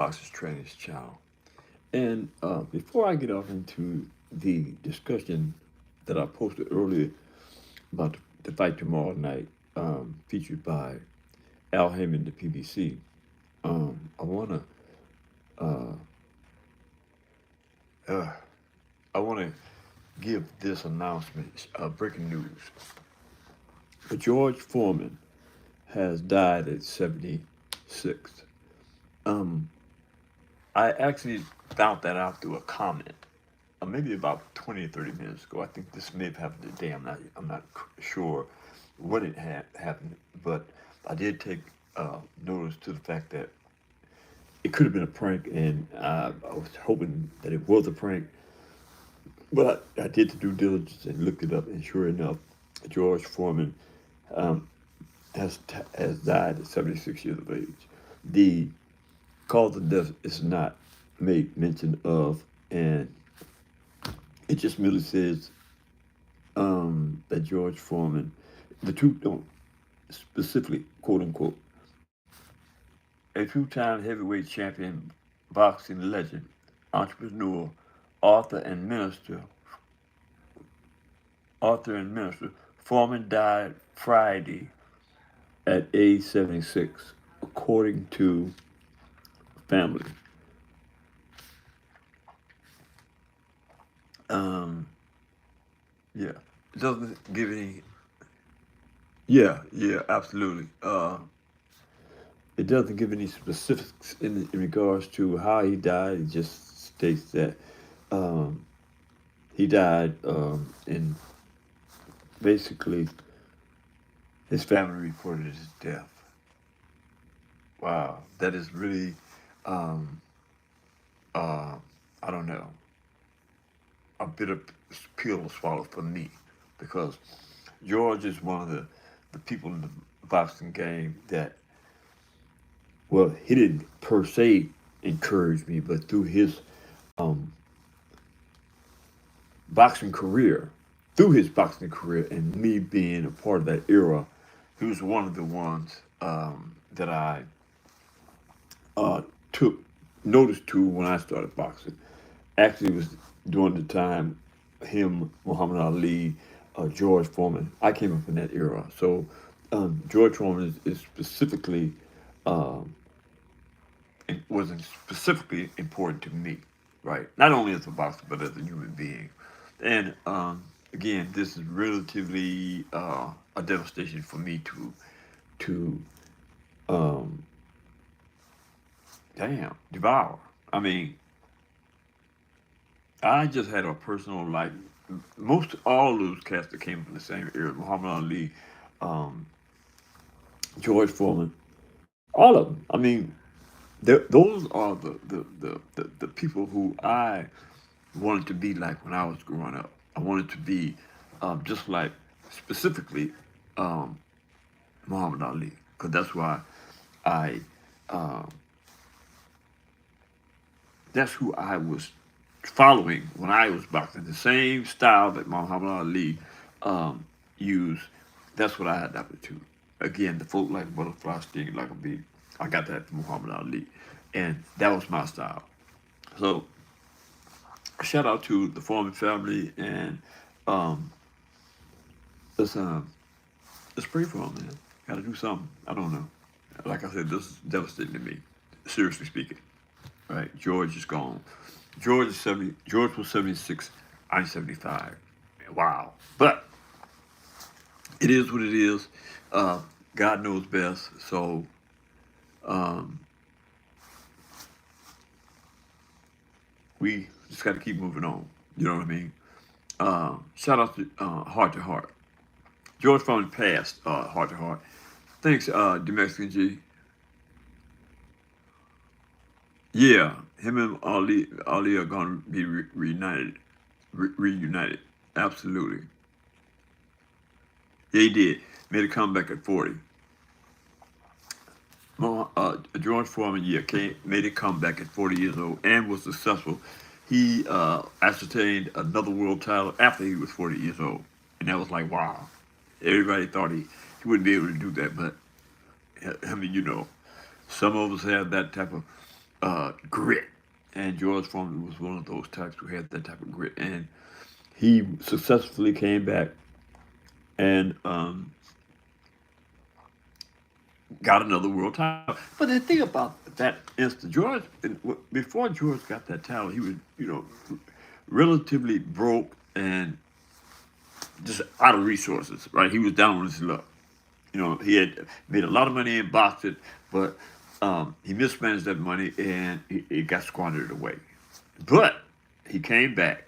Boxers Trainers channel. And before I get off into the discussion that I posted earlier about the fight tomorrow night, featured by Al Heyman, the PBC, I wanna uh, uh, I wanna give this announcement. Breaking news: George Foreman has died at 76. Um, I actually found that out through a comment, maybe about 20 or 30 minutes ago. I think this may have happened today. I'm not sure when it had happened, but I did take notice to the fact that it could have been a prank, and I was hoping that it was a prank. But I did the due diligence and looked it up, and sure enough, George Foreman um, has died at 76 years of age. The cause of death is not made mention of, and it just merely says that George Foreman, the two don't specifically, quote unquote, a two-time heavyweight champion, boxing legend, entrepreneur, author and minister, author and minister, Foreman died Friday at age 76, according to family. Um, yeah, it doesn't give any. Yeah, yeah, absolutely. It doesn't give any specifics in regards to how he died. It just states that um, he died, and basically his family reported his death. Wow, that is really, um, uh, I don't know, a bit of pill to swallow for me, because George is one of the people in the boxing game that, well, he didn't per se encourage me, but through his um, boxing career, through his boxing career, and me being a part of that era, he was one of the ones that I uh, took notice to when I started boxing. Actually, it was during the time him, Muhammad Ali, George Foreman. I came up in that era, so George Foreman is specifically um, it wasn't specifically important to me, right? Not only as a boxer, but as a human being. And again, this is relatively a devastation for me to um, devour. I mean, I just had a personal like most all those cats that came from the same era: Muhammad Ali, um, George Foreman, all of them. I mean, those are the people who I wanted to be like when I was growing up. I wanted to be just like specifically um, Muhammad Ali, because that's why I um, that's who I was following when I was boxing. The same style that Muhammad Ali um, used. That's what I adapted to. Again, the float like a butterfly, sting like a bee. I got that from Muhammad Ali, and that was my style. So shout out to the Foreman family, and um, let's let's pray for him, man. Got to do something. I don't know. Like I said, this is devastating to me. Seriously speaking, right? George is gone. George is 70. George was 76. I'm 75. Wow. But it is what it is. Uh, God knows best. So um, we just got to keep moving on. You know what I mean? Shout out to Heart to Heart. George Foreman passed Heart to Heart. Thanks, the Mexican G. Yeah, him and Ali are going to be reunited. Reunited. Absolutely. Yeah, he did. Made a comeback at 40. George Foreman, yeah, made a comeback at 40 years old and was successful. He ascertained another world title after he was 40 years old. And that was like, wow. Everybody thought he wouldn't be able to do that, but I mean, some of us have that type of grit, and George Foreman was one of those types who had that type of grit, and he successfully came back and got another world title. But the thing about that instant, George, before George got that title, he was, relatively broke and just out of resources, right? He was down on his luck. He had made a lot of money in boxing, but he mismanaged that money and it got squandered away. But he came back.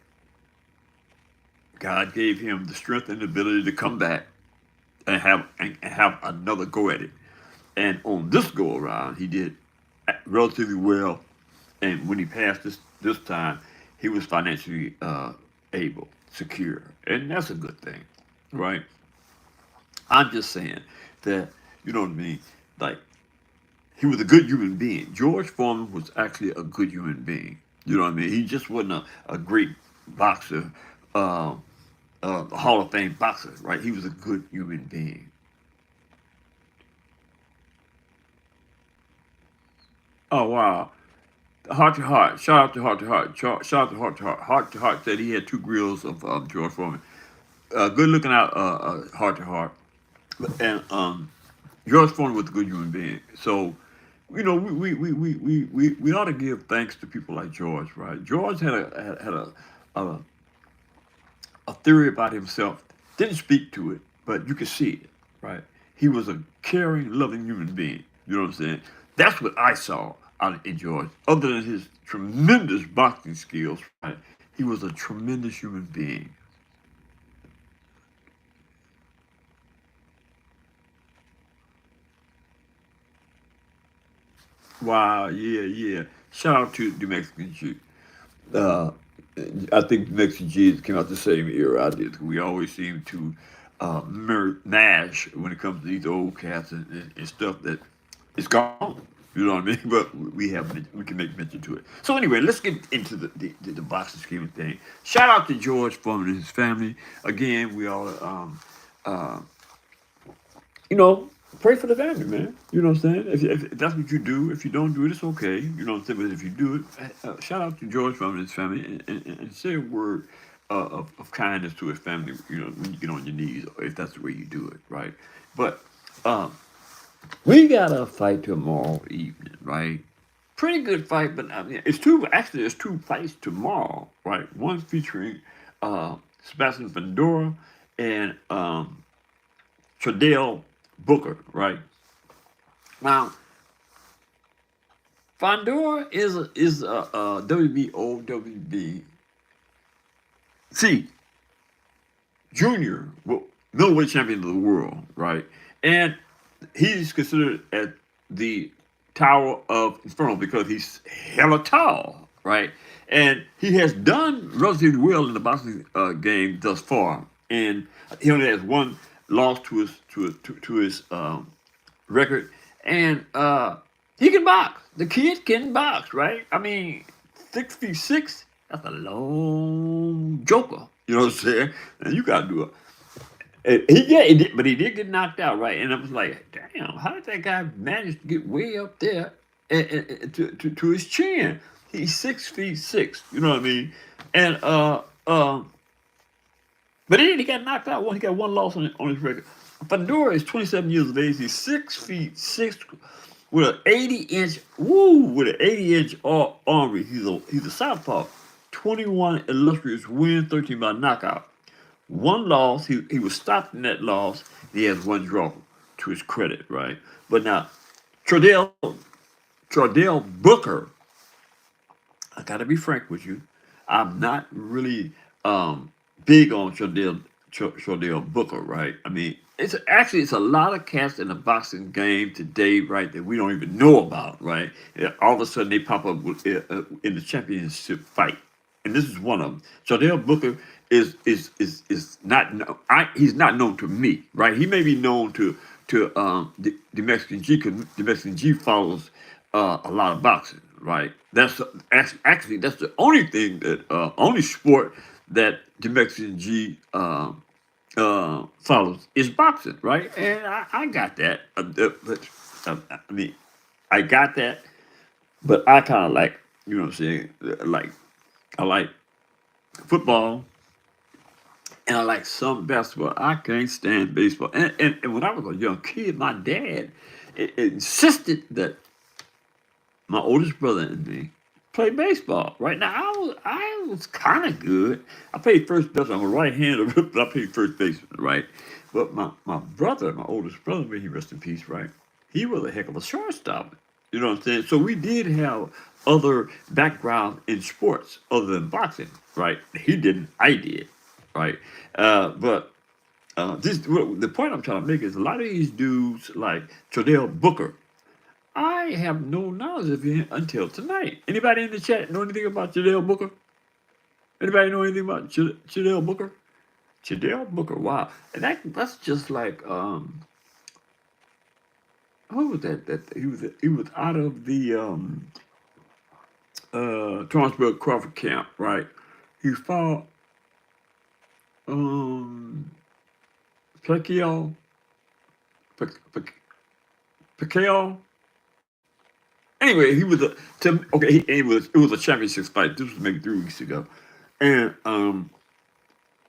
God gave him the strength and the ability to come back and have another go at it. And on this go around, he did relatively well. And when he passed this time, he was financially able, secure, and that's a good thing, right? I'm just saying that you know what I mean. Like he was a good human being. George Foreman was actually a good human being. You know what I mean? He just wasn't a great boxer, uh, a Hall of Fame boxer, right? He was a good human being. Oh wow. Heart to heart. Shout out to heart to heart. Shout out to heart to heart. Heart to heart said he had two grills of George Foreman. Good looking out. Heart to heart. And George Foreman was a good human being. So, we ought to give thanks to people like George, right? George a, a theory about himself. Didn't speak to it, but you could see it, right? He was a caring, loving human being. You know what I'm saying? That's what I saw out in George. Other than his tremendous boxing skills, right? He was a tremendous human being. Wow, yeah, yeah. Shout out to the Mexican Jew. Uh, I think the Mexican Jews came out the same era I did. We always seem to mash when it comes to these old cats and stuff that is gone. You know what I mean? But we can make mention to it. So anyway, let's get into the boxing scheme thing. Shout out to George Foreman and his family. Again, we all uh, you know, pray for the family, man. You know what I'm saying? If that's what you do, if you don't do it, it's okay. You know what I'm saying? But if you do it, shout out to George from his family and say a word of kindness to his family, when you get on your knees, or if that's the way you do it, right? But um, we got a fight tomorrow evening, right? Pretty good fight, but I mean, there's two fights tomorrow, right? One featuring Sebastian Fondora and Tradell Booker, right? Now, Fondora is a WBO WBC junior middleweight champion of the world, right? And he's considered at the Tower of Inferno because he's hella tall, right? And he has done relatively well in the boxing game thus far, and he only has one loss to his record, and he can box. The kid can box, right? I mean, 6 feet 6. That's a long joker. You know what I'm saying? And you gotta do it. But he did get knocked out, right? And I was like, damn, how did that guy manage to get way up there to his chin? He's 6 feet 6. You know what I mean? And but then he got knocked out. He got one loss on his record. Fandora is 27 years of age. He's 6 feet 6 with an 80-inch arm. He's a southpaw. 21 illustrious wins, 13 by knockout. One loss, he was stopped in that loss. He has one draw to his credit, right? But now, Tradell Booker, I gotta be frank with you. I'm not really big on Tradell Booker, right? I mean, it's a lot of cats in the boxing game today, right, that we don't even know about, right? Yeah, all of a sudden they pop up in the championship fight, and this is one of them. Tradell Booker is not he's not known to me, right? He may be known to the Mexican G because the Mexican G follows a lot of boxing, right? Actually that's the only thing that only sport that the Mexican G follows is boxing, right? And I got that. I mean, I got that. But I kind of like, you know what I'm saying? Like, I like football and I like some basketball. I can't stand baseball. And when I was a young kid, my dad insisted that my oldest brother and me play baseball. Right now, I was kind of good. I played first base. I'm a right-hander, but I played first baseman, right? But my brother, my oldest brother, may he rest in peace, right? He was a heck of a shortstop. You know what I'm saying? So we did have other background in sports other than boxing, right? He didn't. I did, right? But the point I'm trying to make is a lot of these dudes like Trudell Booker. I have no knowledge of him until tonight. Anybody in the chat know anything about Jadale Booker? Anybody know anything about Jadale Booker? Jadale Booker, wow. And that's just like who was that? That he was out of the Thomasville Crawford camp, right? He fought um Pacquiao Pacquiao. Anyway, he was okay. It was a championship fight. This was maybe 3 weeks ago, and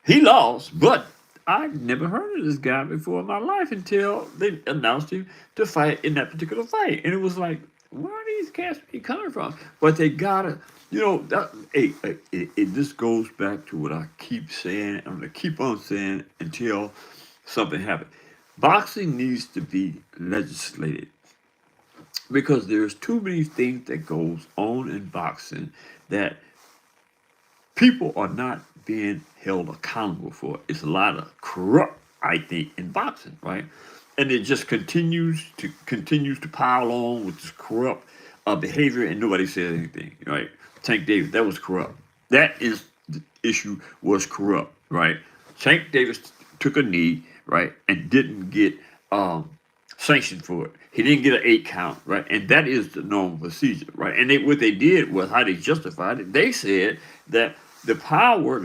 he lost, but I never heard of this guy before in my life until they announced him to fight in that particular fight. And it was like, where are these cats be coming from? But they gotta, this goes back to what I keep saying. I'm gonna keep on saying until something happens. Boxing needs to be legislated because there's too many things that goes on in boxing that people are not being held accountable for. It's a lot of corrupt, I think, in boxing, right? And it just continues to pile on with this corrupt behavior, and nobody says anything, right? Tank Davis, that was corrupt. That is the issue was corrupt, right? Tank Davis took a knee, right, and didn't get sanctioned for it. He didn't get an 8 count, right? And that is the normal procedure, right? And what they did was how they justified it. They said that the power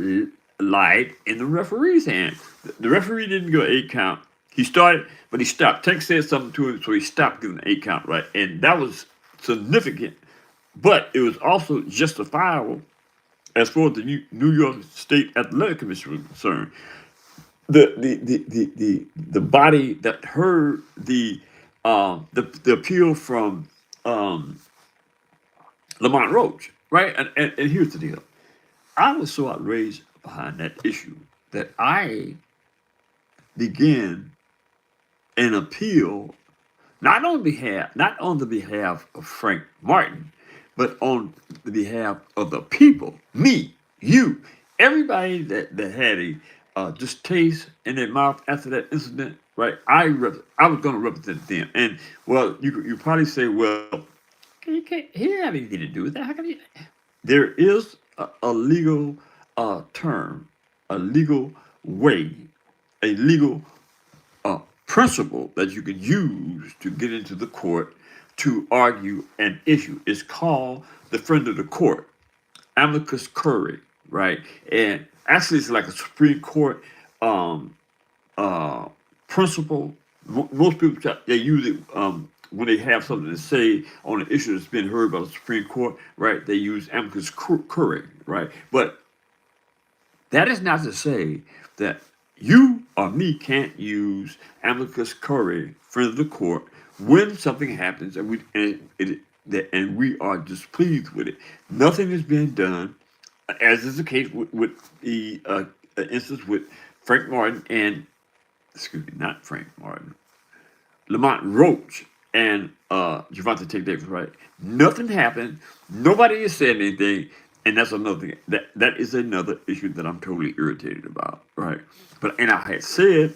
lied in the referee's hand. The referee didn't go 8 count. He started, but he stopped. Tank said something to him, so he stopped giving the 8 count, right? And that was significant, but it was also justifiable as far as the New York State Athletic Commission was concerned. The body that heard the appeal from Lamont Roach, right? And here's the deal. I was so outraged behind that issue that I began an appeal not on the behalf of Frank Martin, but on the behalf of the people, me, you, everybody that had a distaste in their mouth after that incident, right? I was going to represent them, and well, you probably say, well, he didn't have anything to do with that. How can he? There is a legal term, a legal way, a legal principle that you can use to get into the court to argue an issue. It's called the friend of the court, amicus curiae, right? And actually, it's like a Supreme Court um, uh, principle. Most people they use it when they have something to say on an issue that's been heard by the Supreme Court, right? They use amicus curiae, right? But that is not to say that you or me can't use amicus curiae, friend of the court, when something happens and we are displeased with it. Nothing is being done, as is the case with the instance with Frank Martin and, excuse me, not Frank Martin, Lamont Roach and Javante Take Davis, right? Nothing happened. Nobody has said anything. And that's another thing. That is another issue that I'm totally irritated about, right? And I had said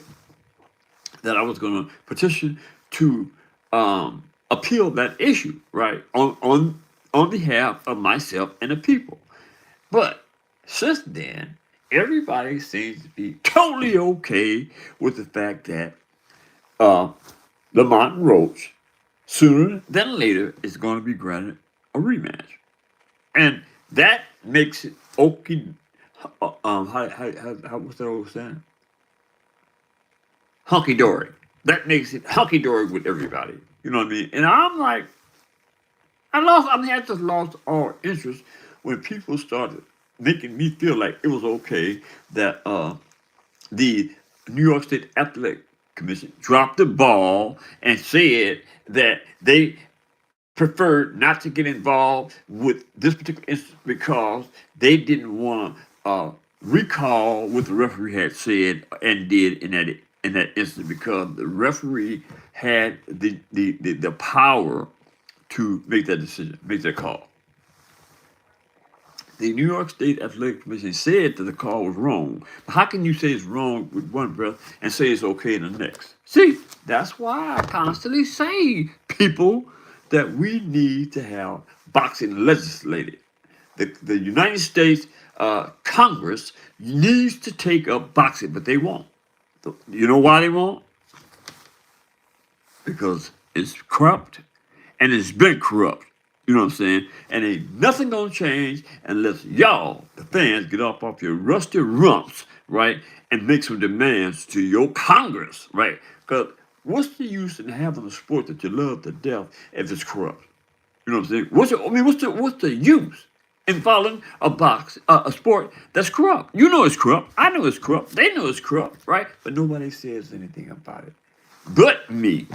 that I was going to petition to appeal that issue, right, on behalf of myself and the people. But since then, everybody seems to be totally okay with the fact that Lamont Roach, sooner than later, is going to be granted a rematch. And that makes it okay. How what's that old saying? Hunky dory. That makes it hunky dory with everybody. You know what I mean? And I'm like, I just lost all interest when people started making me feel like it was okay that the New York State Athletic Commission dropped the ball and said that they preferred not to get involved with this particular instance because they didn't want to recall what the referee had said and did in that instance because the referee had the power to make that decision, make that call. The New York State Athletic Commission said that the call was wrong. But how can you say it's wrong with one breath and say it's okay in the next? See, that's why I constantly say, people, that we need to have boxing legislated. The United States Congress needs to take up boxing, but they won't. You know why they won't? Because it's corrupt and it's been corrupt. You know what I'm saying? And ain't nothing gonna change unless y'all, the fans, get off your rusty rumps, right? And make some demands to your Congress, right? Because what's the use in having a sport that you love to death if it's corrupt? You know what I'm saying? What's the use in following a sport that's corrupt? You know it's corrupt. I know it's corrupt. They know it's corrupt, right? But nobody says anything about it. But me.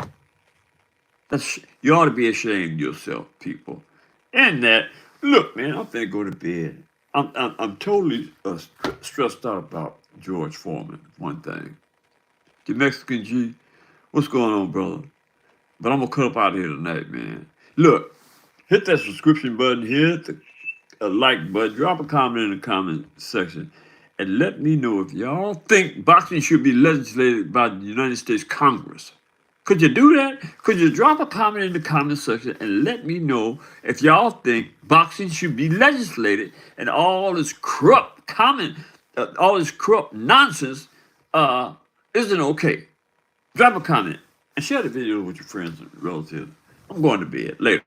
You ought to be ashamed of yourself, people. And that, look, man, I'm finna go to bed. I'm totally stressed out about George Foreman. One thing, the Mexican G, what's going on, brother? But I'm gonna cut up out of here tonight, man. Look, hit that subscription button, hit the like button, drop a comment in the comment section, and let me know if y'all think boxing should be legislated by the United States Congress. Could you do that? Could you drop a comment in the comment section and let me know if y'all think boxing should be legislated and all this corrupt all this corrupt nonsense isn't okay? Drop a comment and share the video with your friends and relatives. I'm going to bed. Later.